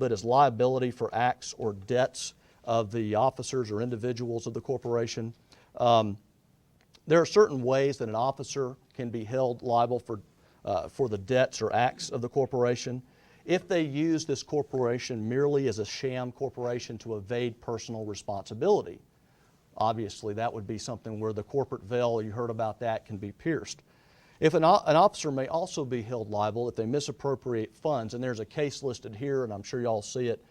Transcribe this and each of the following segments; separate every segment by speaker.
Speaker 1: bit is liability for acts or debts of the officers or individuals of the corporation. There are certain ways that an officer can be held liable for the debts or acts of the corporation. If they use this corporation merely as a sham corporation to evade personal responsibility, obviously that would be something where the corporate veil, you heard about that, can be pierced. If an officer may also be held liable if they misappropriate funds, and there's a case listed here, and I'm sure y'all see it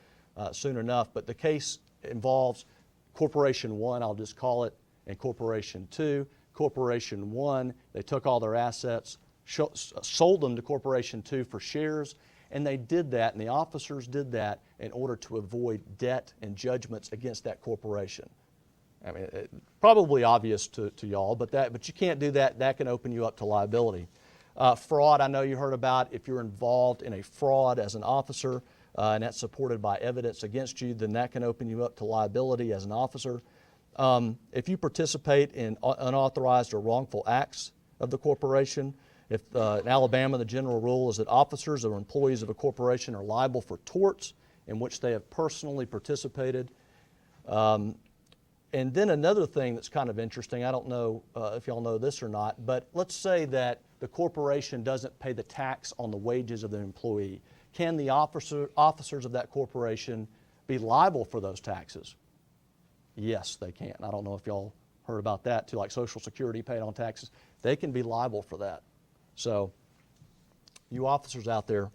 Speaker 1: soon enough, but the case involves Corporation 1, I'll just call it, and Corporation 2. Corporation 1, they took all their assets, sold them to Corporation 2 for shares, and they did that, and the officers did that in order to avoid debt and judgments against that corporation. I mean, probably obvious to y'all, but you can't do that. That can open you up to liability. Fraud, I know you heard about. If you're involved in a fraud as an officer, and that's supported by evidence against you, then that can open you up to liability as an officer. If you participate in unauthorized or wrongful acts of the corporation, if in Alabama the general rule is that officers or employees of a corporation are liable for torts in which they have personally participated. And then another thing that's kind of interesting, I don't know if y'all know this or not, but let's say that the corporation doesn't pay the tax on the wages of the employee. Can the officers of that corporation be liable for those taxes? Yes, they can. I don't know if y'all heard about that too, like Social Security paid on taxes. They can be liable for that. So you officers out there,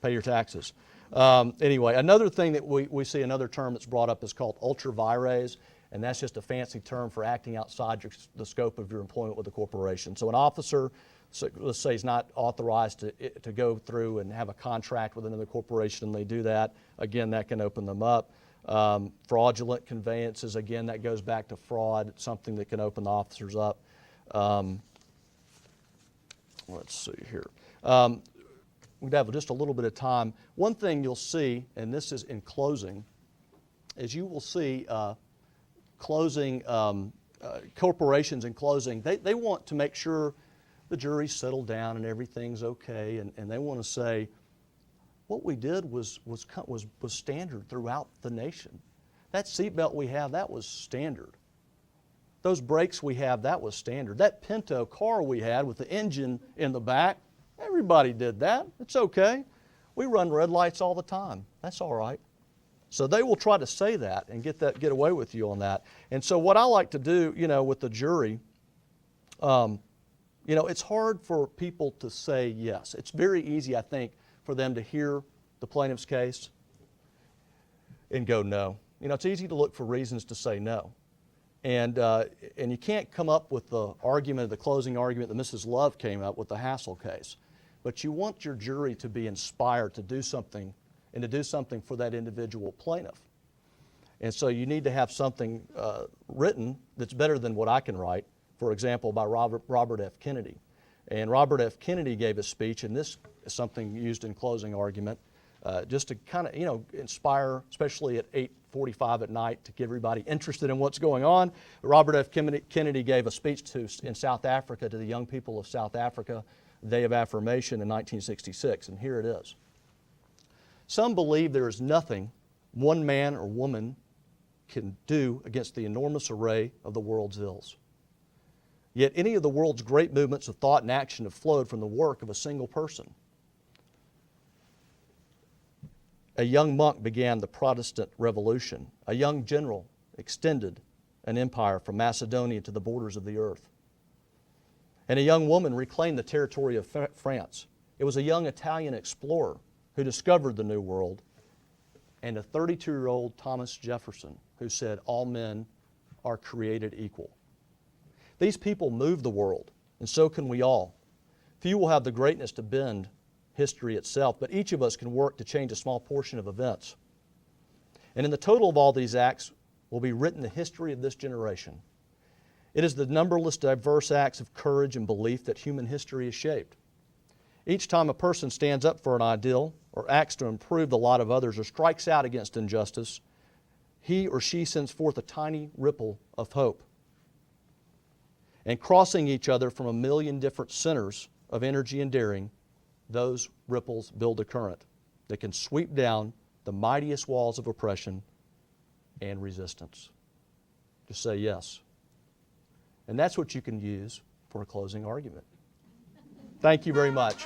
Speaker 1: pay your taxes. Anyway, another thing that we see, another term that's brought up is called ultra vires, and that's just a fancy term for acting outside the scope of your employment with the corporation. So an officer, let's say, is not authorized to go through and have a contract with another corporation, and they do that. Again, that can open them up. Fraudulent conveyances, again, that goes back to fraud. It's something that can open the officers up. Let's see here. We have just a little bit of time. One thing you'll see, and this is in closing, is you will see corporations in closing, they want to make sure the jury's settled down and everything's okay, and they want to say, what we did was standard throughout the nation. That seatbelt we have, that was standard. Those brakes we have, that was standard. That Pinto car we had with the engine in the back, everybody did that. It's okay. We run red lights all the time. That's all right. So they will try to say that and get away with you on that. And so what I like to do, with the jury, it's hard for people to say yes. It's very easy, I think, for them to hear the plaintiff's case and go no. It's easy to look for reasons to say no. And you can't come up with the closing argument that Mrs. Love came up with the Hassel case. But you want your jury to be inspired to do something, and to do something for that individual plaintiff. And so you need to have something written that's better than what I can write, for example, by Robert F. Kennedy. And Robert F. Kennedy gave a speech, and this is something used in closing argument, just to kind of, inspire, especially at 8:45 at night, to get everybody interested in what's going on. Robert F. Kennedy gave a speech in South Africa to the young people of South Africa, Day of Affirmation in 1966, and here it is. Some believe there is nothing one man or woman can do against the enormous array of the world's ills. Yet any of the world's great movements of thought and action have flowed from the work of a single person. A young monk began the Protestant Revolution. A young general extended an empire from Macedonia to the borders of the earth. And a young woman reclaimed the territory of France. It was a young Italian explorer who discovered the New World, and a 32-year-old Thomas Jefferson who said all men are created equal. These people moved the world, and so can we all. Few will have the greatness to bend history itself, but each of us can work to change a small portion of events. And in the total of all these acts will be written the history of this generation. It is the numberless diverse acts of courage and belief that human history is shaped. Each time a person stands up for an ideal or acts to improve the lot of others or strikes out against injustice, he or she sends forth a tiny ripple of hope. And crossing each other from a million different centers of energy and daring, those ripples build a current that can sweep down the mightiest walls of oppression and resistance. Just say yes. And that's what you can use for a closing argument. Thank you very much.